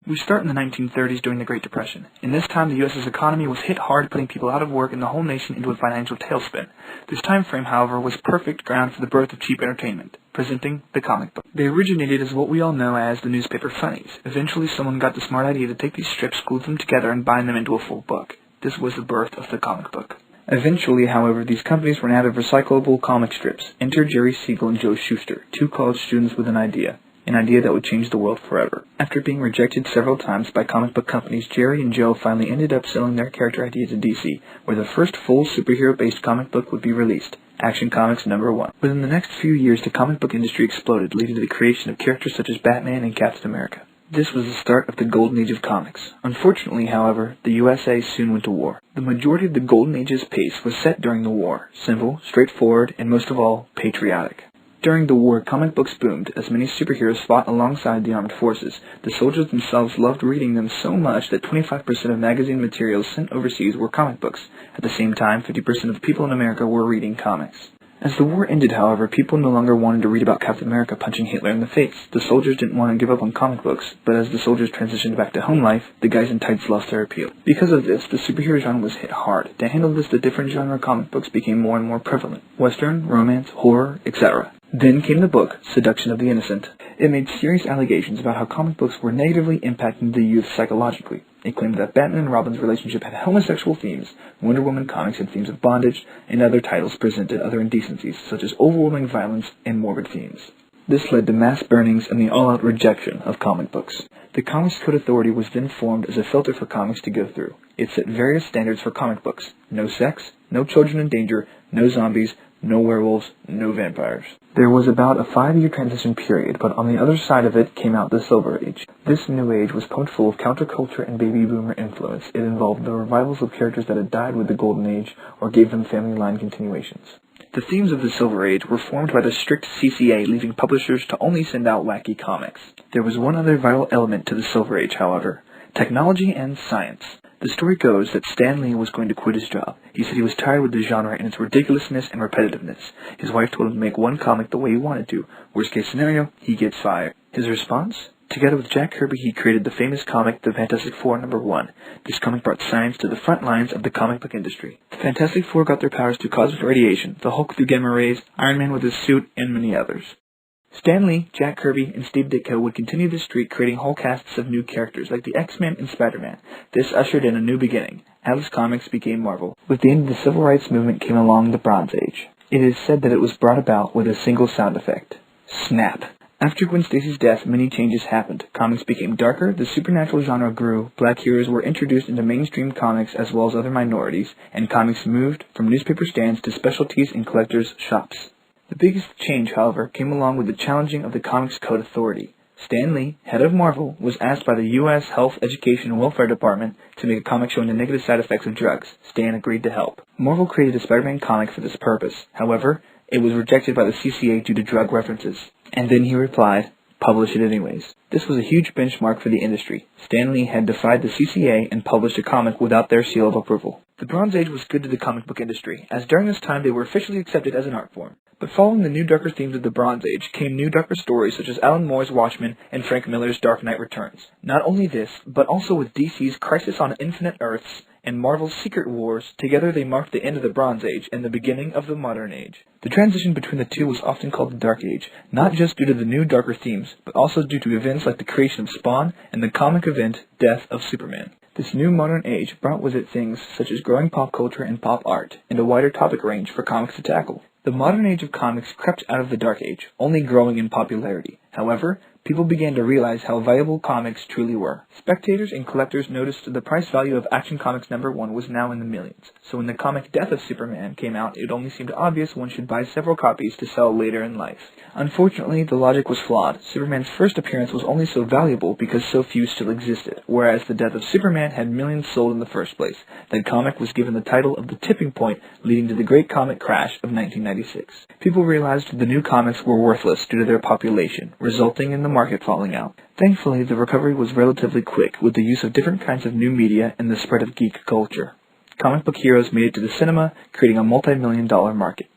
We start in the 1930s during the Great Depression. In this time, the U.S.'s economy was hit hard, putting people out of work and the whole nation into a financial tailspin. This time frame, however, was perfect ground for the birth of cheap entertainment, presenting the comic book. They originated as what we all know as the newspaper funnies. Eventually, someone got the smart idea to take these strips, glue them together, and bind them into a full book. This was the birth of the comic book. Eventually, however, these companies ran out of recyclable comic strips. Enter Jerry Siegel and Joe Shuster, two college students with an idea that would change the world forever. After being rejected several times by comic book companies, Jerry and Joe finally ended up selling their character idea to DC, where the first full superhero-based comic book would be released, Action Comics #1. Within the next few years, the comic book industry exploded, leading to the creation of characters such as Batman and Captain America. This was the start of the golden age of comics. Unfortunately, however, the USA soon went to war. The majority of the golden age's pace was set during the war, simple, straightforward, and most of all, patriotic. During the war, comic books boomed, as many superheroes fought alongside the armed forces. The soldiers themselves loved reading them so much that 25% of magazine materials sent overseas were comic books. At the same time, 50% of people in America were reading comics. As the war ended, however, people no longer wanted to read about Captain America punching Hitler in the face. The soldiers didn't want to give up on comic books, but as the soldiers transitioned back to home life, the guys in tights lost their appeal. Because of this, the superhero genre was hit hard. To handle this, the different genre comic books became more and more prevalent. Western, romance, horror, etc. Then came the book, Seduction of the Innocent. It made serious allegations about how comic books were negatively impacting the youth psychologically. It claimed that Batman and Robin's relationship had homosexual themes, Wonder Woman comics had themes of bondage, and other titles presented other indecencies, such as overwhelming violence and morbid themes. This led to mass burnings and the all-out rejection of comic books. The Comics Code Authority was then formed as a filter for comics to go through. It set various standards for comic books. No sex, no children in danger, no zombies, no werewolves, no vampires. There was about a 5-year transition period, but on the other side of it came out the Silver Age. This new age was pumped full of counterculture and baby boomer influence. It involved the revivals of characters that had died with the Golden Age or gave them family line continuations. The themes of the Silver Age were formed by the strict CCA, leaving publishers to only send out wacky comics. There was one other vital element to the Silver Age, however: technology and science. The story goes that Stan Lee was going to quit his job. He said he was tired with the genre and its ridiculousness and repetitiveness. His wife told him to make one comic the way he wanted to. Worst case scenario, he gets fired. His response? Together with Jack Kirby, he created the famous comic, The Fantastic Four #1. This comic brought science to the front lines of the comic book industry. The Fantastic Four got their powers through cosmic radiation, the Hulk through gamma rays, Iron Man with his suit, and many others. Stan Lee, Jack Kirby, and Steve Ditko would continue this streak, creating whole casts of new characters like the X-Men and Spider-Man. This ushered in a new beginning. Atlas Comics became Marvel. With the end of the Civil Rights Movement came along the Bronze Age. It is said that it was brought about with a single sound effect: snap. After Gwen Stacy's death, many changes happened. Comics became darker, the supernatural genre grew, black heroes were introduced into mainstream comics as well as other minorities, and comics moved from newspaper stands to specialties and collectors' shops. The biggest change, however, came along with the challenging of the Comics Code Authority. Stan Lee, head of Marvel, was asked by the U.S. Health, Education, and Welfare Department to make a comic showing the negative side effects of drugs. Stan agreed to help. Marvel created a Spider-Man comic for this purpose. However, it was rejected by the CCA due to drug references. And then he replied, "Publish it anyways." This was a huge benchmark for the industry. Stan Lee had defied the CCA and published a comic without their seal of approval. The Bronze Age was good to the comic book industry, as during this time they were officially accepted as an art form. But following the new darker themes of the Bronze Age came new darker stories such as Alan Moore's Watchmen and Frank Miller's Dark Knight Returns. Not only this, but also with DC's Crisis on Infinite Earths and Marvel's Secret Wars, together they marked the end of the Bronze Age and the beginning of the Modern Age. The transition between the two was often called the Dark Age, not just due to the new darker themes, but also due to events like the creation of Spawn and the comic event Death of Superman. This new modern age brought with it things such as growing pop culture and pop art, and a wider topic range for comics to tackle. The modern age of comics crept out of the Dark Age, only growing in popularity. However, people began to realize how valuable comics truly were. Spectators and collectors noticed the price value of Action Comics #1 was now in the millions. So when the comic Death of Superman came out, it only seemed obvious one should buy several copies to sell later in life. Unfortunately, the logic was flawed. Superman's first appearance was only so valuable because so few still existed, whereas the Death of Superman had millions sold in the first place. That comic was given the title of The Tipping Point, leading to the Great Comic Crash of 1996. People realized the new comics were worthless due to their population, resulting in the market falling out. Thankfully, the recovery was relatively quick with the use of different kinds of new media and the spread of geek culture. Comic book heroes made it to the cinema, creating a multi-million-dollar market.